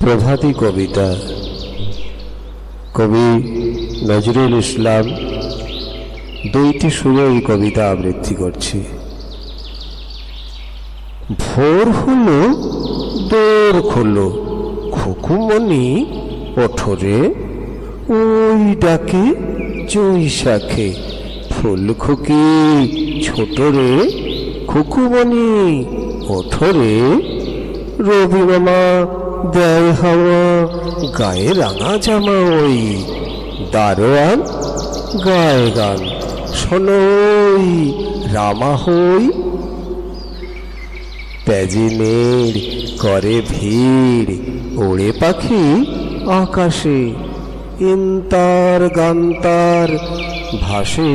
প্রভাতী কবিতা কবি নজরুল ইসলাম দুইটি সুরে এই কবিতা আবৃত্তি করছি। ভোর হলো দোর খোলো খুকুমণি ওঠরে, ওই ডাকে জৈশাখে ফুল খুকি ছোট রে, খুকুমণি ওঠরে, রবি মামা দেয় হাওয়া গায়ে রাঙা জামা, ওই দারোয়ান গায়ে গান শোনোই রামা হই, প্যাজিনের করে ভিড় ওড়ে পাখি আকাশে, ইন্তার গান্তার ভাসে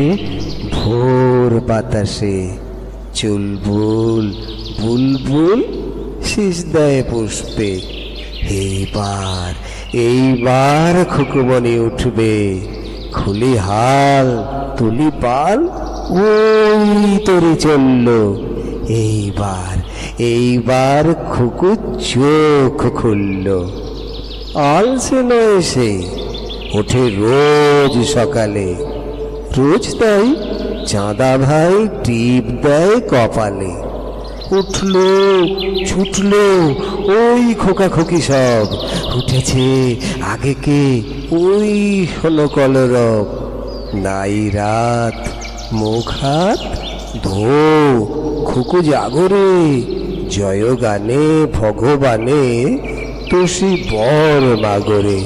ভোর বাতাসে, চুলবুল বুলবুল শীষ দেয় পুষ্পে, এইবার খুকুমণি উঠবে, খুলি হাল তুলি পাল ওই তরি চলল, এইবার খুকু চোখ খুলল, আলসে নয় সে ওঠে রোজ সকালে, রোজ তাই চাঁদা ভাই টিপ দেয় কপালে, উঠলো ছুটলো ওই খোকা খোকি সব, উঠেছে আগে কে ওই হলো কলরব, নাই রাত মুখ হাত ধো খুকু জাগরে, জয় গানে ভগবানে তুষি বর মাগরে।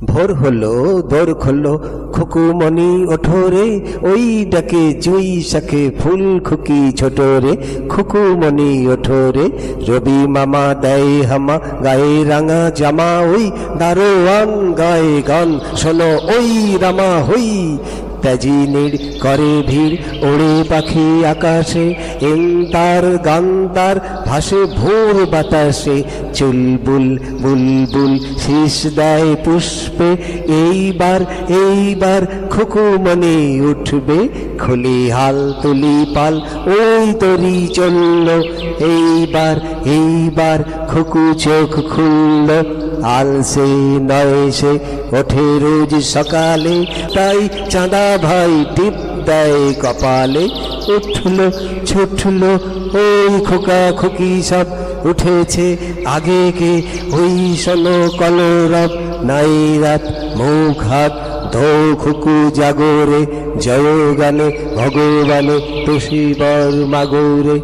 ভোর হলো দোর খোলো খুকুমণি ওঠরে, ওই ডাকে জুই শাখে ফুল খুকি ছোট রে, খুকুমণি ওঠরে, রবি মামা দেয় হামা গায়ে রাঙা জামা, ওই দারোয়ান গায়ে গান শোনো ওই রামা হই, প্যাজিনের করে ভিড় ওড়ে পাখি আকাশে, ইন্তার গান্তার ভাসে ভোর বাতাসে, চুলবুল বুলবুল শীষ দেয় পুষ্পে, এইবার খুকুমণি উঠবে, খুলি হাল তুলি পাল ওই তরি চলল, এইবার খুকু চোখ খুলল, আলসে নয় সে ওঠে রোজ সকালে, তাই চাঁদা ভাই টিপ দেয় কপালে, উঠল ছুটল ওই খোকা খুকি সব, উঠেছে আগে কে ওই শোনো কলরব, নাই রাত মুখ হাত ধো খুকু জাগরে, জয় গানে ভগবানে তুষি বর মাগরে।